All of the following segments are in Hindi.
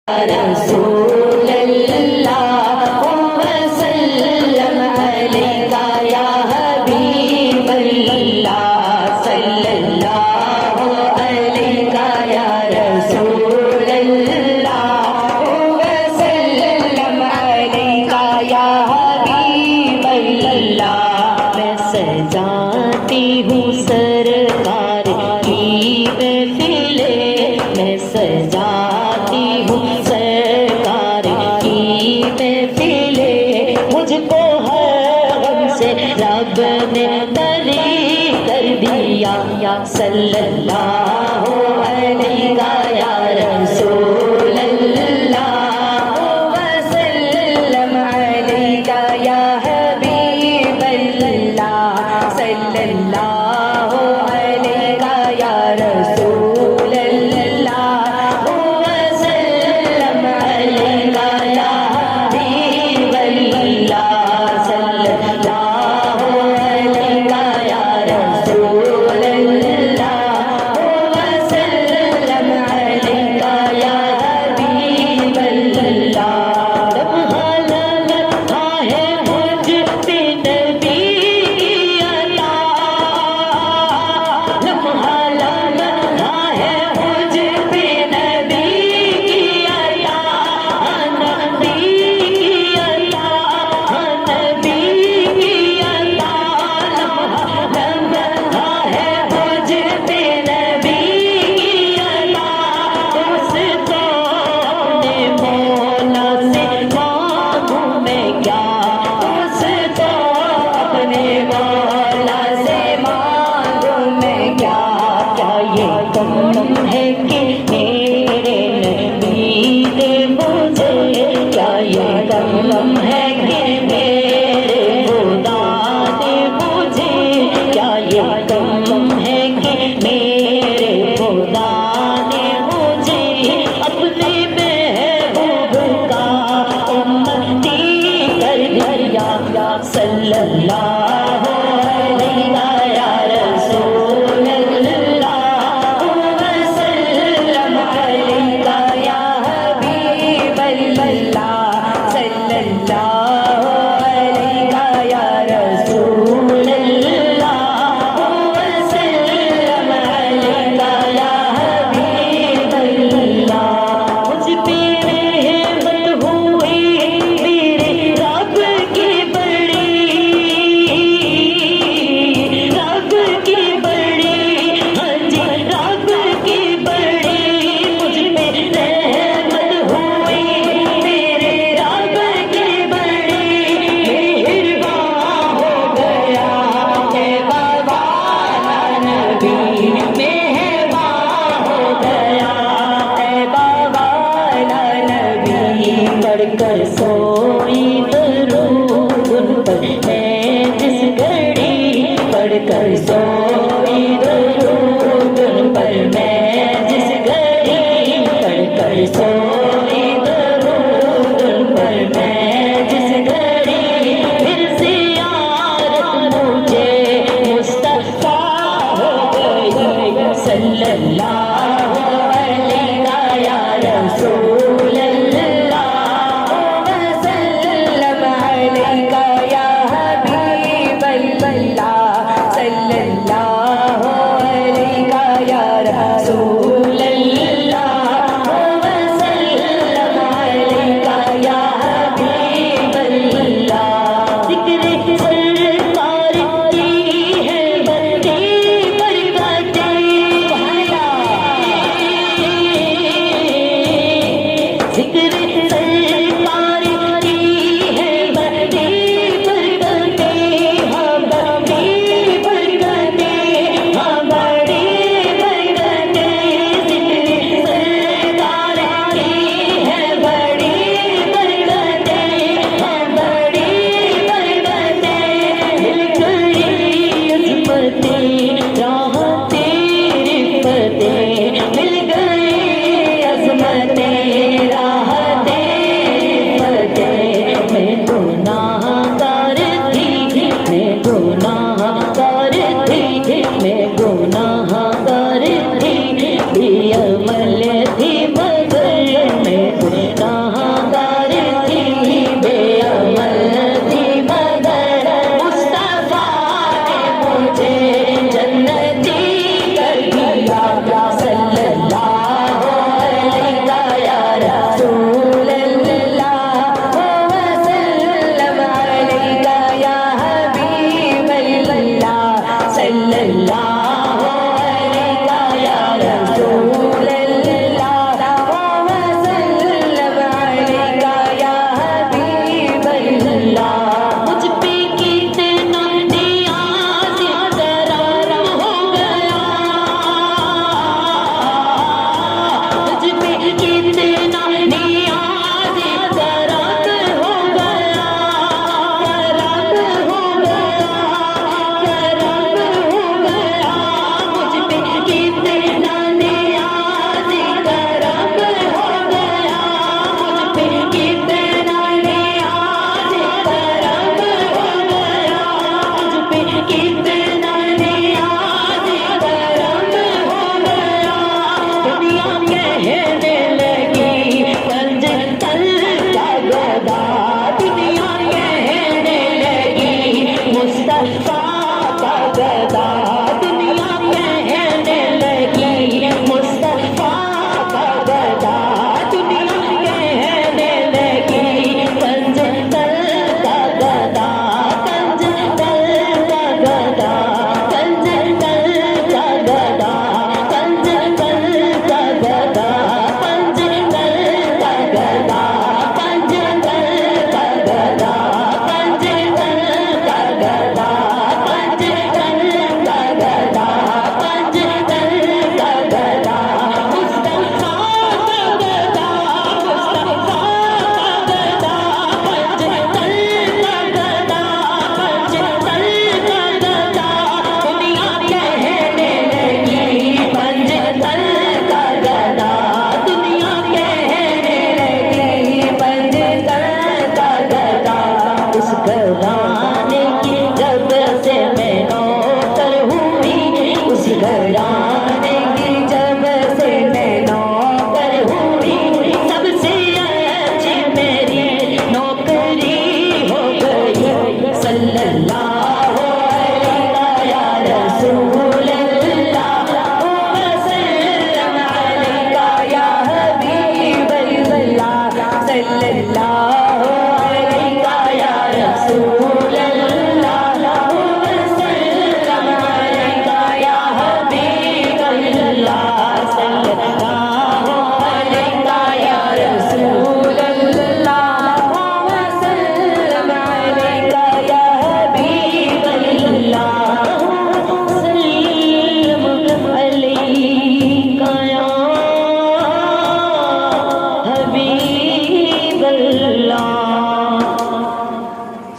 रसूल अल्लाह वसल्लम अलैका या हबीब अल्लाह सल्लल्लाहु अलैका या रसूल अल्लाह वसल्लम अलैका या हबीब अल्लाह। मैं सजाती हूँ सरकार की महफिले, मैं सजाती हूँ सरकार की महफिले, मुझको हर गम से रब ने बरी कर दिया या सल्लल्लाहु अलैका या रसूल अल्लाह वसल्लम अलैका या हबीब अल्लाह सल्लल्लाहु अलैका या रसूल अल्लाह वसल्लम अलैका या हबीब अल्लाह सल्लल्लाहु अलैका या रसूल अल्लाह वसल्लम अलैका या हबीब अल्लाह। लम्हा लगता है मुझ पे नबी की अता, लम्हा लगता है मुझ पे नबी की अता, नबी की अता, नबी की अता। लम्हा लगता है मुझ पे नबी की अता, उसको अपने मौला से मांगूं मैं क्या, उसको अपने मौला से मांगूं मैं क्या। क्या ये कम है कि मेरे नबी ने मुझे, क्या ये कम है कि मेरे खुदा ने मुझे, क्या ये कम है कि मेरे खुदा ने मुझे अपने महबूब का उम्मती कर दिया या सल्लल्लाहु अलैका या रसूल अल्लाह वसल्लम अलैका या हबीब अल्लाह सल्लल्लाहु अलैका या रसूल अल्लाह वसल्लम अलैका या हबीब अल्लाह। मुझ पे रहमत हुई मेरे रब की बड़ी, रब की बड़ी, हाँ जी रब की बड़ी, मुझ पे रहमत हुई मेरे रब की बड़ी। मेहरबान हो गया है बाबा नबी, मेहरबान हो गया है बाबा नबी। पढ़कर सोई दरूद उन पर मैं जिस घड़ी, पढ़कर सोई दरूद उन पर मैं जिस घड़ी, पढ़कर सोई दरूद उन पर मैं जिस घड़ी, फिर ज़ियारत मुझे मुस्तफ़ा हो गई सल्लल्लाहु अलैका या रसूल अल्लाह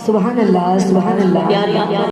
सुभान अल्लाह, सुभान अल्लाह।